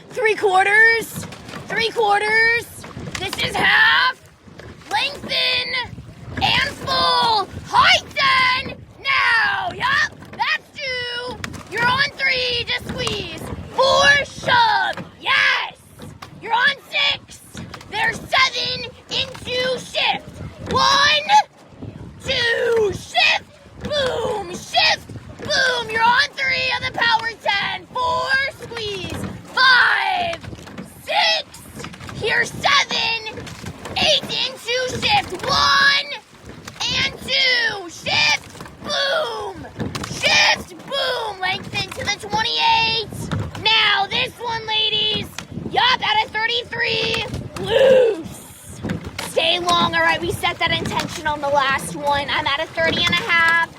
3/4, 3/4. This is half. Lengthen and full. Height then. Now. Yup. That's 2. You're on 3. Just squeeze. 4. Shove. Yes. You're on 6. There's 7 into shift. 1, 2. Shift. Boom. Shift. Boom. You're on 3 of the power 10. 4. Squeeze. 5, 6. Here's 7. 8 into shift. 1 and 2. Shift. Boom. Shift. Boom. Lengthen to the 28. Now this one, ladies. Yup, at a 33. Loose. Stay long. All right, we set that intention on the last one. I'm at a 30.5.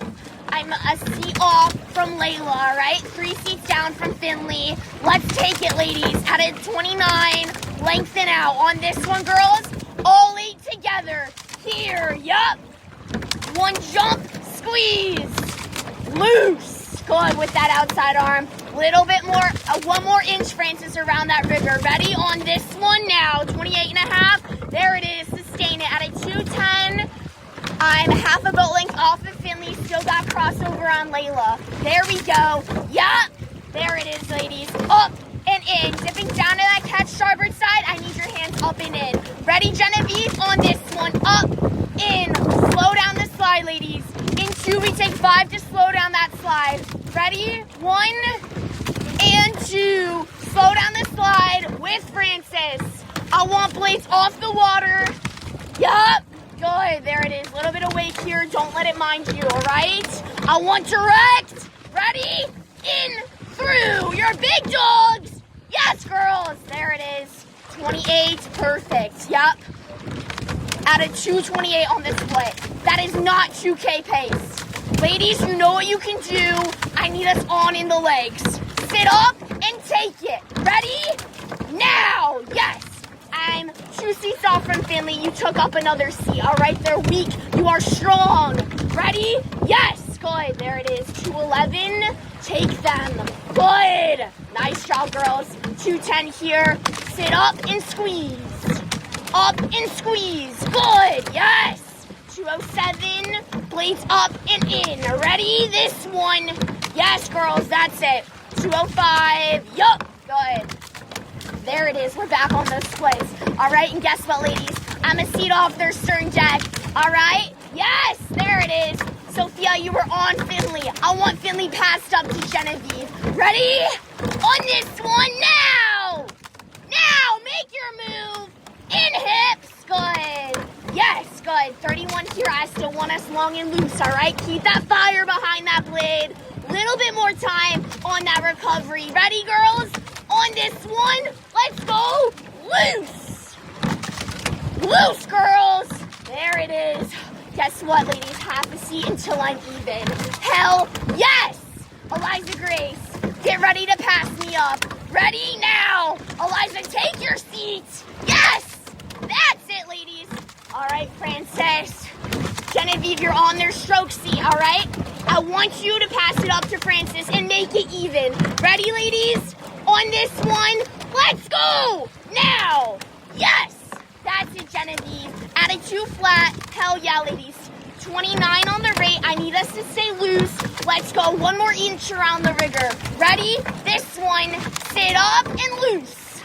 I'm a seat off from Layla, all right? 3 seats down from Finley. Let's take it, ladies. At a 29, lengthen out. On this one, girls, all 8 together. Here, yup. 1 jump, squeeze. Loose. Good with that outside arm. Little bit more, 1 more inch, Francis, around that rigor. Ready on this one now. 28.5. There it is. Sustain it at a 210. I'm half a boat length off of Finley. Still got crossover on Layla. There we go. Yup. There it is, ladies. Up and in. Dipping down to that catch starboard side. I need your hands up and in. Ready, Genevieve? On this one. Up, in. Slow down the slide, ladies. In 2, we take 5 to slow down that slide. Ready? 1 and 2. Slow down the slide with Francis. I want blades off the water. Yup. Good, there it is. A little bit of weight here. Don't let it mind you, all right? I want direct. Ready? In, through. You're big dogs. Yes, girls. There it is. 28, perfect. Yup. At a 2:28 on the split. That is not 2K pace. Ladies, you know what you can do. I need us on in the legs. Sit up and take it. Ready? Now. Yes. I'm 2 seats off from Finley. You took up another seat. All right, they're weak. You are strong. Ready? Yes. Good. There it is. 211. Take them. Good. Nice job, girls. 210 here. Sit up and squeeze. Up and squeeze. Good. Yes. 207. Blades up and in. Ready? This one. Yes, girls. That's it. 205. Yup. Good. There it is. We're back on those splits. All right, and guess what, ladies? I'm a seat off their stern deck. All right? Yes, there it is. Sophia, you were on Finley. I want Finley passed up to Genevieve. Ready? On this one now. Now, make your move. In hips. Good. Yes, good. 31 here. I still want us long and loose, all right? Keep that fire behind that blade. Little bit more time on that recovery. Ready, girls? On this one, let's go loose. Loose, girls. There it is. Guess what, ladies? Half a seat until I'm even. Hell yes. Eliza Grace, get ready to pass me up. Ready now. Eliza, take your seat. Yes. That's it, ladies. All right, Frances. Genevieve, you're on their stroke seat, all right? I want you to pass it up to Francis and make it even. Ready, ladies? On this one, let's go! Now! Yes! That's it, Genevieve. At a 2 flat, hell yeah, ladies. 29 on the rate. I need us to stay loose. Let's go. 1 more inch around the rigor. Ready? This one, sit up and loose.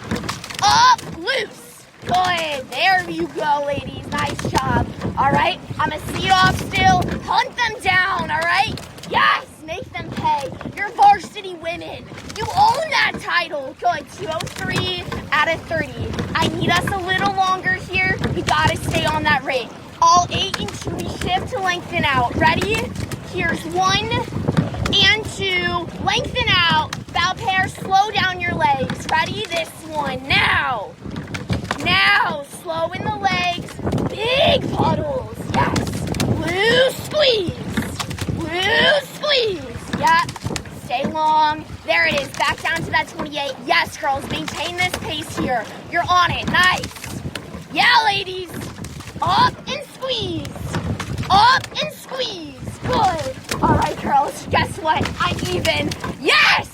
Up, loose. Good. There you go, ladies. Nice job. All right. I'm a seat off still. Hunt them down, all right? Yes. Make them pay. You're varsity women. You own that title. Good. 203 out of 30. I need us a little longer here. You got to stay on that rate. All 8 and 2. We shift to lengthen out. Ready? Here's 1 and 2. Lengthen out. Bow pair. Slow down your legs. Ready? This one. Now. Now. Slow in the legs. Big puddles. Yes. Loose squeeze. Loose squeeze. Yep. Stay long. There it is. Back down to that 28. Yes, girls. Maintain this pace here. You're on it. Nice. Yeah, ladies. Up and squeeze. Up and squeeze. Good. All right, girls. Guess what? I'm even. Yes.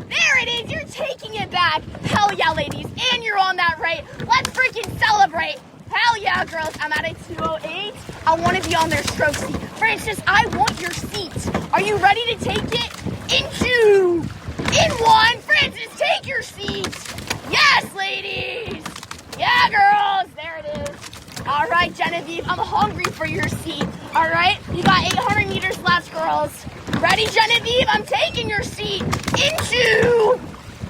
There There it is. You're taking it back. Hell yeah, ladies. And you're on that right. Let's freaking celebrate. Hell yeah, girls. I'm at a 208. I want to be on their stroke seat. Francis, I want your seat. Are you ready to take it? In 2, in 1. Francis, take your seat. Yes, ladies. Yeah, girls. There it is. All right, Genevieve. I'm hungry for your seat. All right. You got 800 meters left, girls. Ready, Genevieve? I'm taking your seat. In 2,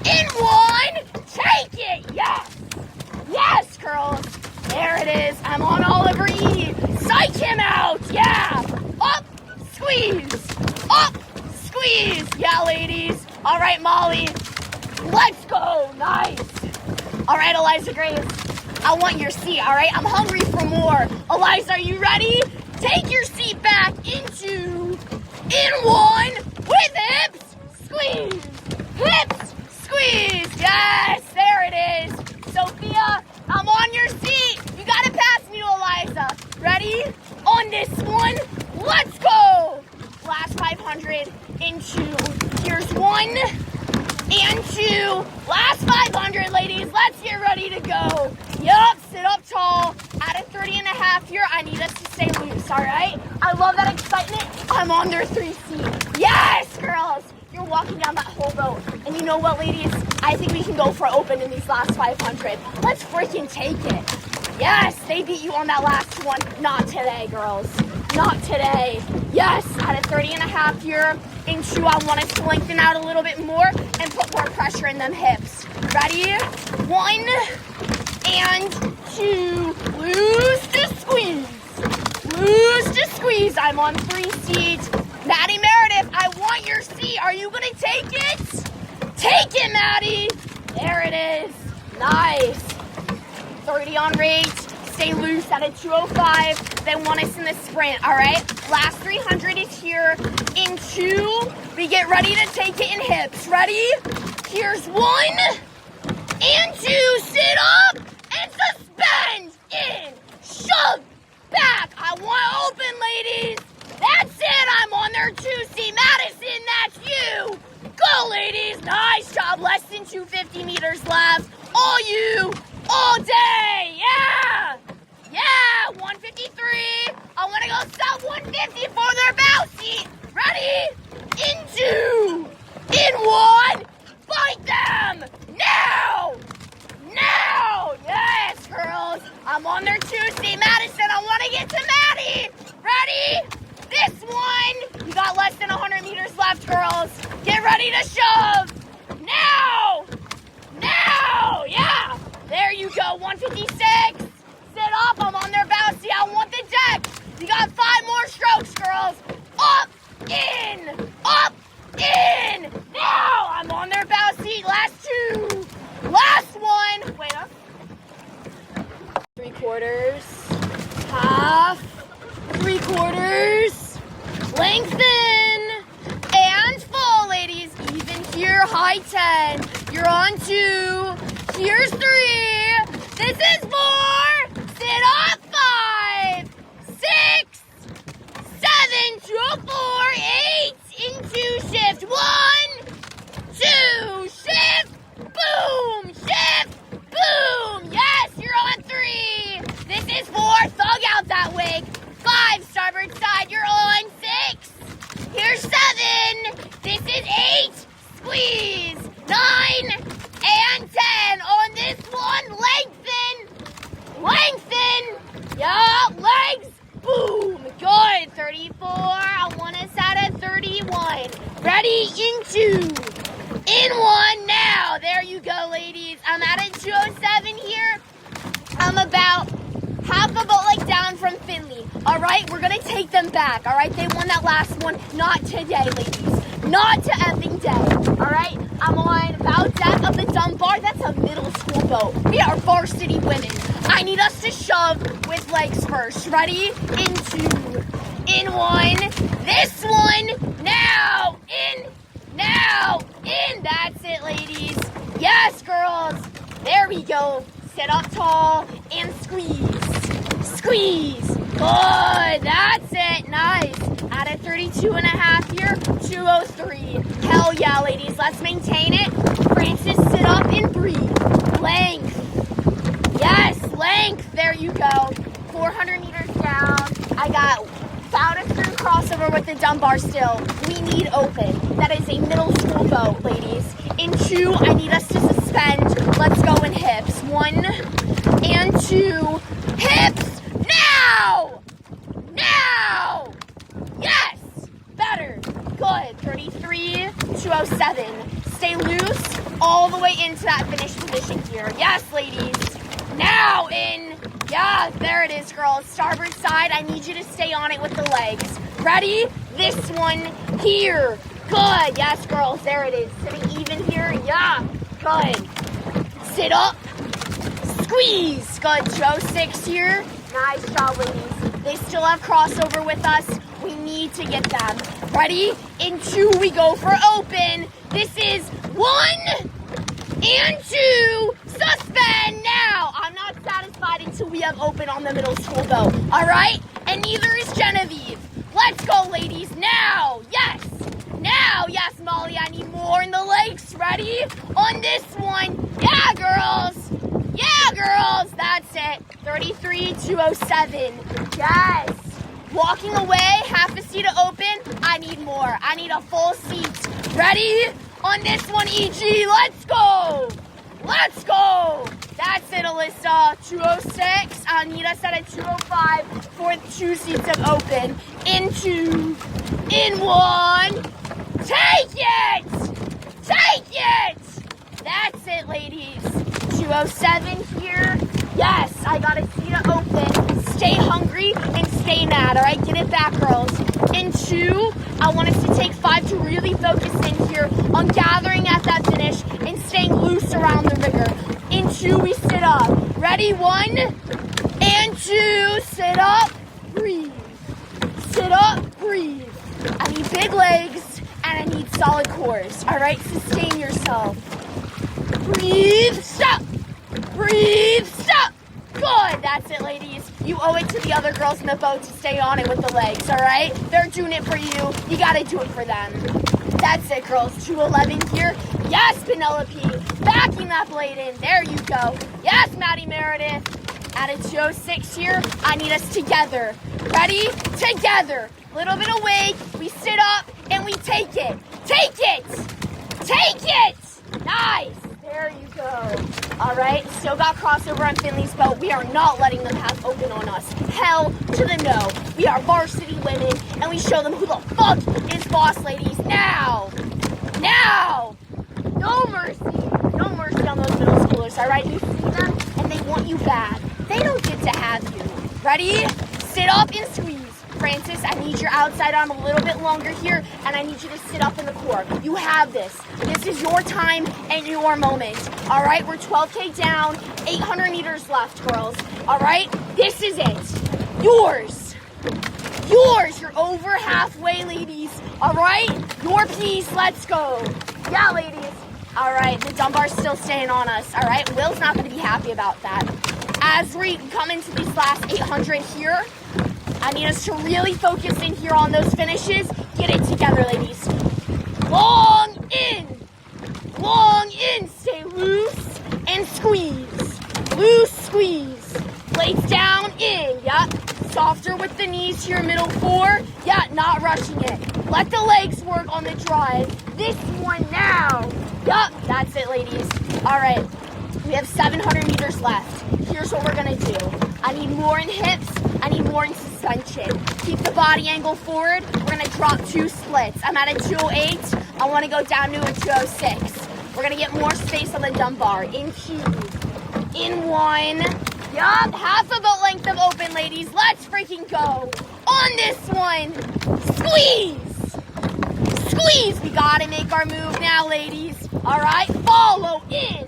in 1. Take it. Yes. Yes, girls. There it is. I'm on Oliver E. Psych him out. Yeah. Up. Squeeze. Up. Squeeze. Yeah, ladies. All right, Molly. Let's go. Nice. All right, Eliza Grace. I want your seat, all right? I'm hungry for more. Eliza, are you ready? Take your seat back in 2, in 1, with hips. Squeeze. Hips. Squeeze. Yes, there it is. Sophia, I'm on your seat. You got to pass me to Eliza. Ready? On this one. Let's go. Last 500 in 2. Here's 1 and 2. Last 500, ladies. Let's get ready to go. Yup, sit up tall. At a 30 and a half here, I need us to stay loose, all right? I love that excitement. I'm on their 3 seat. Yes, girls. You're walking down that whole road. And you know what, ladies? I think we can go for open in these last 500. Let's freaking take it. Yes, they beat you on that last one. Not today, girls. Not today. Yes, at a 30 and a half here. In 2, I want us to lengthen out a little bit more and put more pressure in them hips. Ready? 1 and 2. Loose to squeeze. Loose to squeeze. I'm on 3 seats. Maddie Meredith, I want your seat. Are you going to take it? Take it, Maddie. There it is. Nice. 30 on rate. Stay loose at a 205. They want us in the sprint, all right? Last 300 is here. In 2, we get ready to take it in hips. Ready? Here's 1 and 2. Sit up and suspend. In. Shove. Back. I want open, ladies. That's it. I'm on their 2 seat. Madison, that's you. Go, ladies. Nice job. Less than 250 meters left. All you. All day. Yeah. Yeah. 153. I want to go sub 150 for their bow seat. Ready? In 2. In 1. Fight them. Now. Now. Yes, girls. I'm on their 2 seat. Madison, I want to get to Maddie. Ready? This one. You got less than 100 meters left, girls. Get ready to shove. Now. Now. Yeah. There you go. 156. Sit up. I'm on their bow seat. I want the deck. You got 5 more strokes, girls. Up. In. Up. In. Now. I'm on their bow seat. Last 2. Last one. Wait up. 3/4. Half. 3/4. Lengthen. And full, ladies. Even here. High 10. You're on 2. Here's 3. This is 4. Sit up. 5. 6. 7. 2, 4. 8. Into shift. 1. 2. Shift. Boom. Shift. Boom. Yes, you're on 3. This is 4. Thug out that wig. 5. Starboard side. You're on 6. Here's 7. This is 8. Squeeze. 9. And 10. On this one, lengthen. Lengthen. Yeah, legs. Boom. Good. 34. I want us at a 31. Ready? Into. In 1 now. There you go, ladies. I'm at a 207 here. I'm about half a boat like down from Finley. All right? We're going to take them back. All right? They won that last one. Not today, ladies. Not to effing day. All right? I'm on bow deck of the Dunbar. That's a middle school boat. We are varsity women. I need us to shove with legs first. Ready? In 2. In 1. This one. Now. In. Now. In. That's it, ladies. Yes, girls. There we go. Sit up tall and squeeze. Squeeze. Good. That's it. Nice. At a 32 and a half here, 203. Hell yeah, ladies. Let's maintain it. Francis, sit up and breathe. Length. Yes, length. There you go. 400 meters down. I got found a through crossover with the dumb bar still. We need open. That is a middle school boat, ladies. In 2, I need us to suspend. Let's go in hips. 1 and 2. Hips now! Now! Yes! Better. Good. 33, 207. Stay loose all the way into that finish position here. Yes, ladies. Now in. Yeah, there it is, girls. Starboard side, I need you to stay on it with the legs. Ready? This one here. Good. Yes, girls, there it is. Sitting even here. Yeah. Good. Sit up. Squeeze. Good. 206 here. Nice job, ladies. They still have crossover with us. We need to get them. Ready? In 2, we go for open. This is 1 and 2. Suspend now. I'm not satisfied until we have open on the middle school boat. All right? And neither is Genevieve. Let's go, ladies. Now. Yes. Now. Yes, Molly. I need more in the legs. Ready? On this one. Yeah, girls. Yeah, girls. That's it. 33, 207. Yes. Walking away, half a seat to open. I need more. I need a full seat. Ready? On this one, EG. Let's go. Let's go. That's it, Alyssa. 206. I need us at a 205 for 2 seats of open. In 2. In 1. Take it. Take it. That's it, ladies. 207 here. Yes, I got a seat to open. Stay hungry and stay mad. All right, get it back, girls. In 2, I want us to take 5 to really focus in here on gathering at that finish and staying loose around the river. In 2, we sit up. Ready? 1 and 2. Sit up, breathe. Sit up, breathe. I need big legs and I need solid cores. All right, sustain yourself. Breathe, stop. Breathe, stop. Good, that's it, ladies. You owe it to the other girls in the boat to stay on it with the legs, all right? They're doing it for you. You got to do it for them. That's it, girls. 211 here. Yes, Penelope. Backing that blade in. There you go. Yes, Maddie Meredith. At a 206 here, I need us together. Ready? Together. Little bit awake. We sit up and we take it. Take it. Take it. Nice. There you go. All right, still got crossover on Finley's boat. We are not letting them have open on us. Hell to the no. We are varsity women, and we show them who the fuck is boss, ladies. Now. Now. No mercy. No mercy on those middle schoolers, all right? You see them, and they want you bad. They don't get to have you. Ready? Sit up and squeeze. Francis, I need your outside arm a little bit longer here, and I need you to sit up in the core. You have this. This is your time and your moment. All right, we're 12K down, 800 meters left, girls. All right, this is it. Yours. Yours. You're over halfway, ladies. All right, your piece. Let's go. Yeah, ladies. All right, the dumb bar's still staying on us. All right, Will's not going to be happy about that. As we come into these last 800 here, I need us to really focus in here on those finishes. Get it together, ladies. Long in. Long in. Stay loose and squeeze. Loose, squeeze. Blades down, in. Yep. Softer with the knees here, middle 4. Yeah, not rushing it. Let the legs work on the drive. This one now. Yup, that's it, ladies. All right. We have 700 meters left. Here's what we're going to do. I need more in hips. I need more in suspension. Keep the body angle forward. We're going to drop 2 splits. I'm at a 208. I want to go down to a 206. We're going to get more space on the dumb bar. In 2. In 1. Yup, half a boat length of open, ladies. Let's freaking go. On this one. Squeeze. Squeeze. We got to make our move now, ladies. All right, follow in.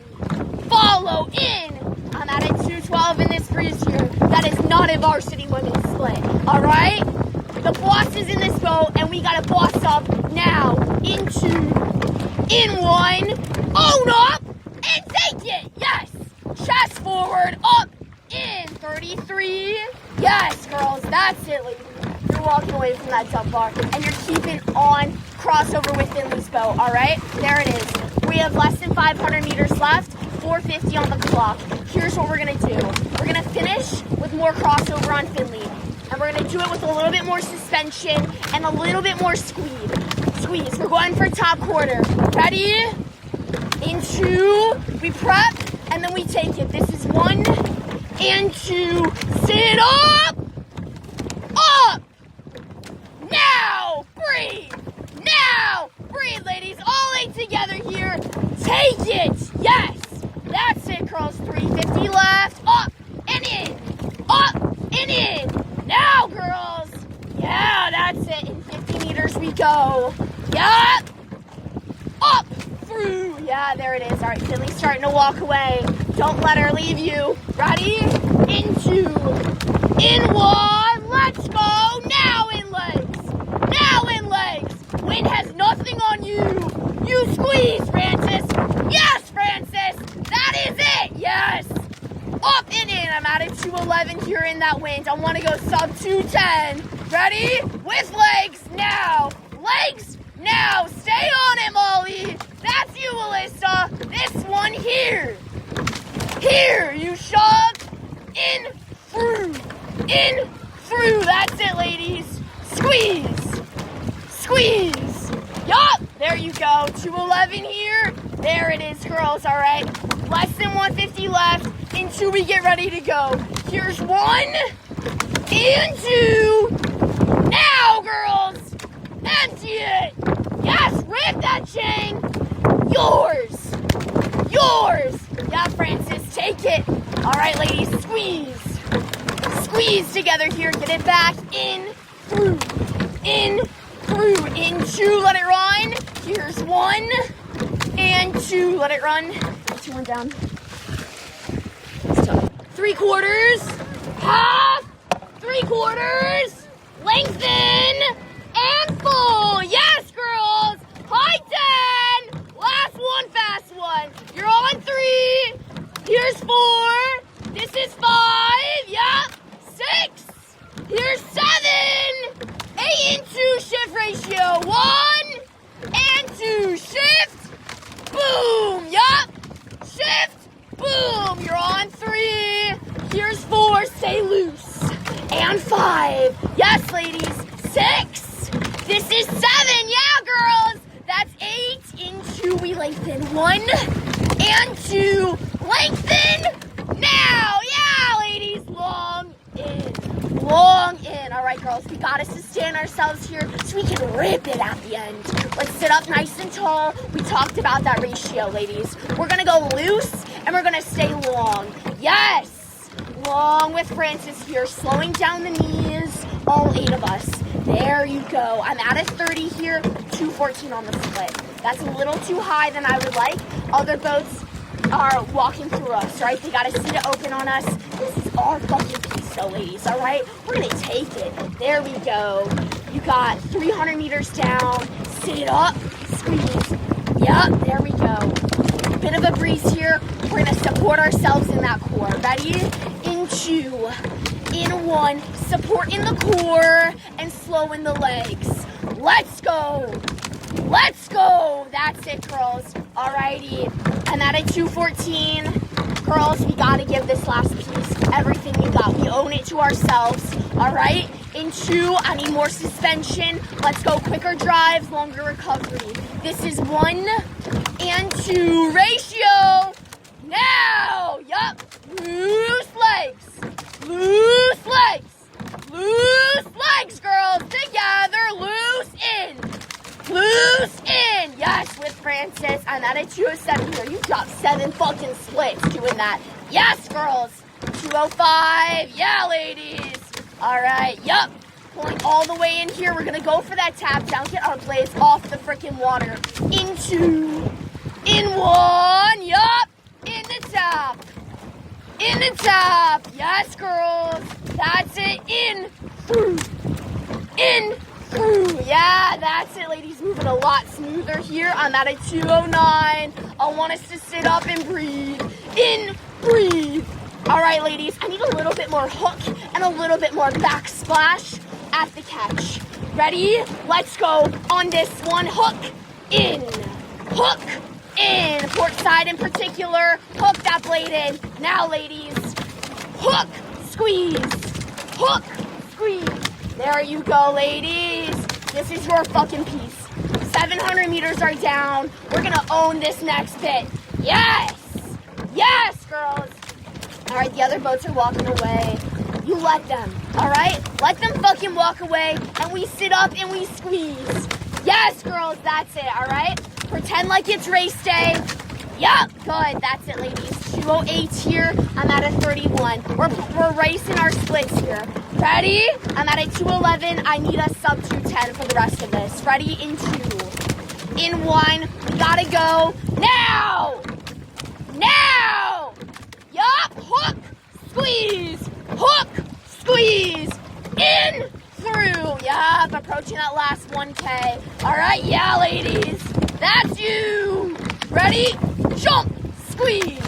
Follow in. I'm at a 212 in this cruise here. That is not a varsity women's split. All right? The boss is in this boat, and we got to boss up now. In 2. In 1. Own up and take it. Yes. Chest forward. Up. In. 33. Yes, girls. That's it, ladies. You're walking away from that dump bar, and you're keeping on crossover with Finley's boat. All right? There it is. we have less than 500 meters left, 450 on the clock. Here's what we're gonna do. We're gonna finish with more crossover on Finley. And we're gonna do it with a little bit more suspension and a little bit more squeeze. We're going for top quarter. Ready? Into, we prep, and then we take it. This is 1 and 2. Sit up! Up! Now! Breathe! Now! Breathe, ladies. All 8 together here. Take it! Yes! That's it, girls. 350 left. Up and in. Up and in. Now, girls. Yeah, that's it. In 50 meters we go. Yup. Up. Through. Yeah, there it is. All right, Finley's starting to walk away. Don't let her leave you. Ready? Into. In 1. Let's go. Now in legs. Now in legs. Wind has nothing on you. You squeeze, Francis. Yes, Francis. That is it. Yes. Up and in. I'm at a 211 here in that wind. I want to go sub 210. Ready? With legs now. Legs now. Stay on it, Molly. That's you, Alyssa. This one here. Here. You shove. In. Through. In. Through. That's it, ladies. Squeeze. Squeeze. Yup. There you go. 211 here. There it is, girls. All right. Less than 150 left until we get ready to go. Here's 1 and 2. Now, girls. Empty it. Yes, rip that chain. Yours. Yours. Yeah, Francis, take it. All right, ladies, squeeze. Squeeze together here. Get it back. In, through. In, through. In 2. Let it run. Here's 1 and 2. Let it run. 2, 1 down. 3 quarters. Half. 3 quarters. Lengthen. And full. Yes, girls. High 10. Last one, fast one. You're on 3. Here's 4. This is 5. Yep. 6. Here's 7. 8 and 2 shift ratio. 1 and 2 shift. Boom. Yup. Shift. Boom. You're on 3. Here's 4. Stay loose. And 5. Yes, ladies. 6. This is 7. Yeah, girls. That's 8 into we lengthen. 1 and 2. Lengthen. Now. Yeah, ladies. Long in. Long in. All right, girls. We got to sustain ourselves here so we can rip it at the end. Let's sit up nice and tall. We talked about that ratio, ladies. We're going to go loose and we're going to stay long. Yes. Long with Francis here, slowing down the knees, all 8 of us. There you go. I'm at a 30 here, 214 on the split. That's a little too high than I would like. Other boats are walking through us, right? They got to see it open on us. This is our fucking piece, though, ladies, all right? We're going to take it. There we go. You got 300 meters down. Sit up, squeeze. Yep, there we go. Bit of a breeze here. We're going to support ourselves in that core. Ready? In 2, in 1, support in the core, and slow in the legs. Let's go. Let's go. That's it, girls. Alrighty. I'm at a 214. Girls, we got to give this last piece everything we got. We own it to ourselves. Alright? In 2, I need more suspension. Let's go. Quicker drives, longer recovery. This is 1 and 2 ratio. Now. Yup. Loose legs. Loose legs. Loose legs, girls. Together. Loose in. Loose in. Yes, with Francis. I'm at a 207 here. You dropped 7 fucking splits doing that. Yes, girls. 205. Yeah, ladies. All right. Yup. Pulling all the way in here. We're going to go for that tap down. Get our blades off the freaking water. In 2. In 1. Yup. In the top. In the top. Yes, girls. That's it. In. Through. In. Through. Yeah, that's it, ladies. Moving a lot smoother here. I'm at a 209. I want us to sit up and breathe. In. Breathe. All right, ladies. I need a little bit more hook and a little bit more backsplash at the catch. Ready? Let's go on this one. Hook. In. Hook. in. Port side in particular. Hook that blade in. Now, ladies. Hook, squeeze. Hook, squeeze. There you go, ladies. This is your fucking piece. 700 meters are down. We're gonna own this next bit. Yes! Yes, girls. All right, the other boats are walking away. You let them, all right? Let them fucking walk away, and we sit up and we squeeze. Yes, girls, that's it, all right? Pretend like it's race day. Yup, good, that's it, ladies. 2:08 here, I'm at a 31. We're racing our splits here. Ready? I'm at a 2:11. I need a sub 2:10 for the rest of this. Ready? In 2. In 1. We gotta go now! Now! Yup, hook, squeeze, hook, squeeze, in, through. Yup, approaching that last 1K. All right, yeah, ladies, that's you. Ready? Jump, squeeze,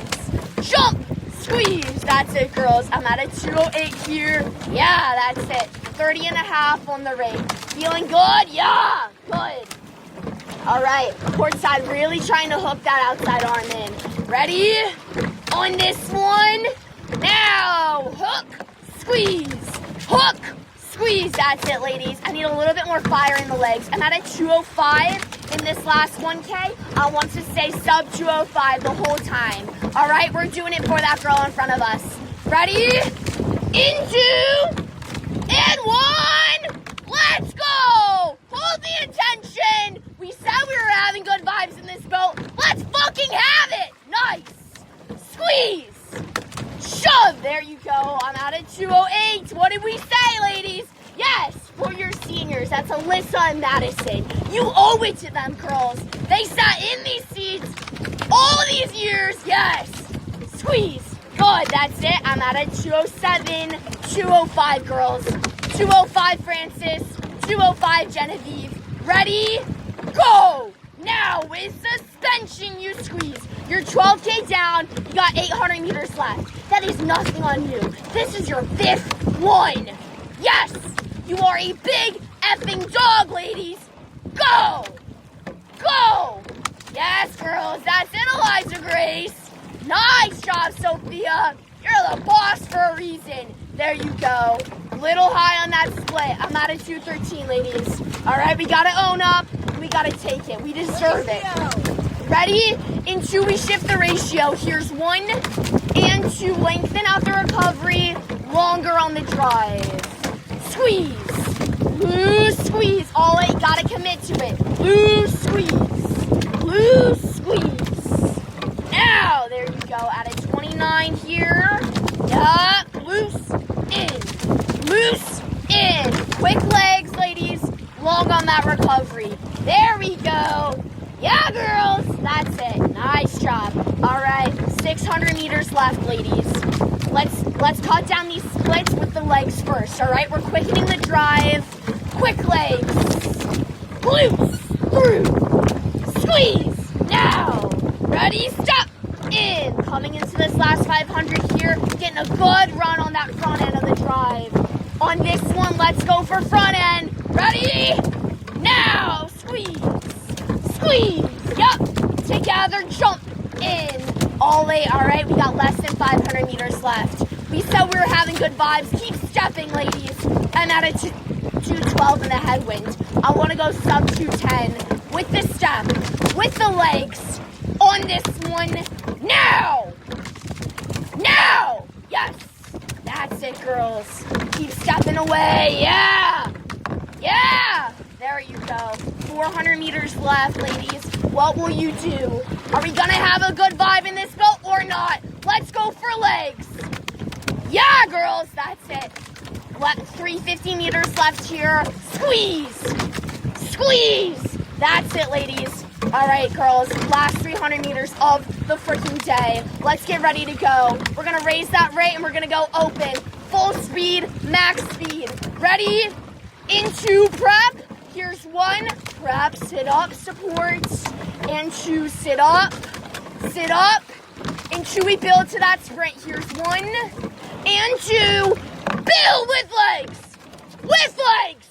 jump, squeeze. That's it, girls. I'm at a 2:08 here. Yeah, that's it. 30 and a half on the rate. Feeling good? Yeah, good. All right, port side, really trying to hook that outside arm in. Ready? On this one. Now, hook, squeeze, hook, squeeze. That's it, ladies. I need a little bit more fire in the legs. I'm at a 2:05 in this last 1K. I want to stay sub 2:05 the whole time. All right, we're doing it for that girl in front of us. Ready? In 2, and 1. Let's go. Hold the attention. We said we were having good vibes in this boat. Let's fucking have it. Nice. Squeeze. Shove! There you go. I'm at a 2:08. What did we say, ladies? Yes, for your seniors. That's Alyssa and Madison. You owe it to them, girls. They sat in these seats all these years. Yes. Squeeze. Good. That's it. I'm at a 2:07. 2:05, girls. 2:05, Francis. 2:05, Genevieve. Ready? Go! Now, with suspension, you squeeze. You're 12K down. You got 800 meters left. That is nothing on you. This is your 5th one. Yes, you are a big effing dog, ladies. Go! Go! Yes, girls, that's it, Eliza Grace. Nice job, Sophia. You're the boss for a reason. There you go. Little high on that split. I'm at a 2:13, ladies. All right, we got to own up. We got to take it. We deserve it. Ready? In 2, we shift the ratio. Here's 1 and 2. Lengthen out the recovery. Longer on the drive. Squeeze. Loose squeeze. All 8. Got to commit to it. Loose squeeze. Loose squeeze. Now, there you go. At a 29 here. Yup. Loose in. Loose in. Quick legs, ladies. Long on that recovery. There we go. Yeah, girls. That's it. Nice job. All right. 600 meters left, ladies. Let's cut down these splits with the legs first. All right. We're quickening the drive. Quick legs. Loose. Through. Squeeze. Now. Ready? Stop. In. Coming into this last 500 here. Getting a good run on that front end of the drive. On this one, let's go for front end. Ready? Now. Squeeze. Squeeze. Yup. Together. Jump. In. All 8. All right. We got less than 500 meters left. We said we were having good vibes. Keep stepping, ladies. I'm at a 2:12 in the headwind. I want to go sub 2:10 with the step, with the legs on this one. Now. Now. Yes. That's it, girls. Keep stepping away. Yeah. Yeah. There you go. 400 meters left, ladies. What will you do? Are we going to have a good vibe in this boat or not? Let's go for legs. Yeah, girls. That's it. 350 meters left here. Squeeze. Squeeze. That's it, ladies. All right, girls. Last 300 meters of the freaking day. Let's get ready to go. We're going to raise that rate and we're going to go open. Full speed, max speed. Ready? Into prep. Here's 1. Prep, sit up, support. And 2, sit up. Sit up. And 2, we build to that sprint. Here's 1. And 2. Build with legs. With legs.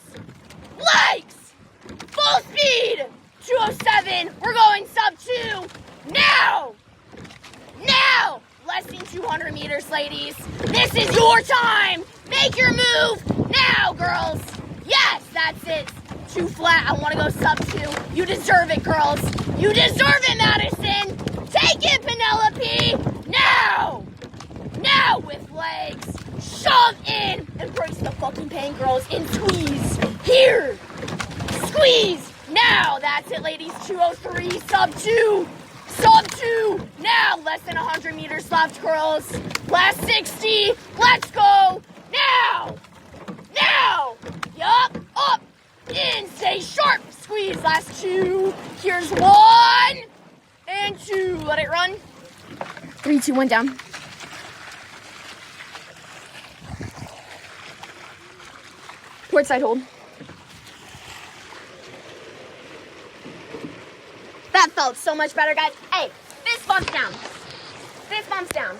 Legs. Full speed. 2:07. We're going sub 2. Now! Now! Less than 200 meters, ladies. This is your time. Make your move now, girls. Yes, that's it. Too flat. I want to go sub 2. You deserve it, girls. You deserve it, Madison. Take it, Penelope. Now! Now with legs. Shove in. Embrace the fucking pain, girls. And squeeze. Here. Squeeze. Now. That's it, ladies. 203. Sub 2. Sub 2. Now. Less than 100 meters left, girls. Last 60. Let's go. Now. Now. Yup. Up. In. Stay sharp. Squeeze. Last 2. Here's 1. And 2. Let it run. 3, 2, 1 down. Port side hold. That felt so much better, guys. Hey, fist bumps down. Fist bumps down.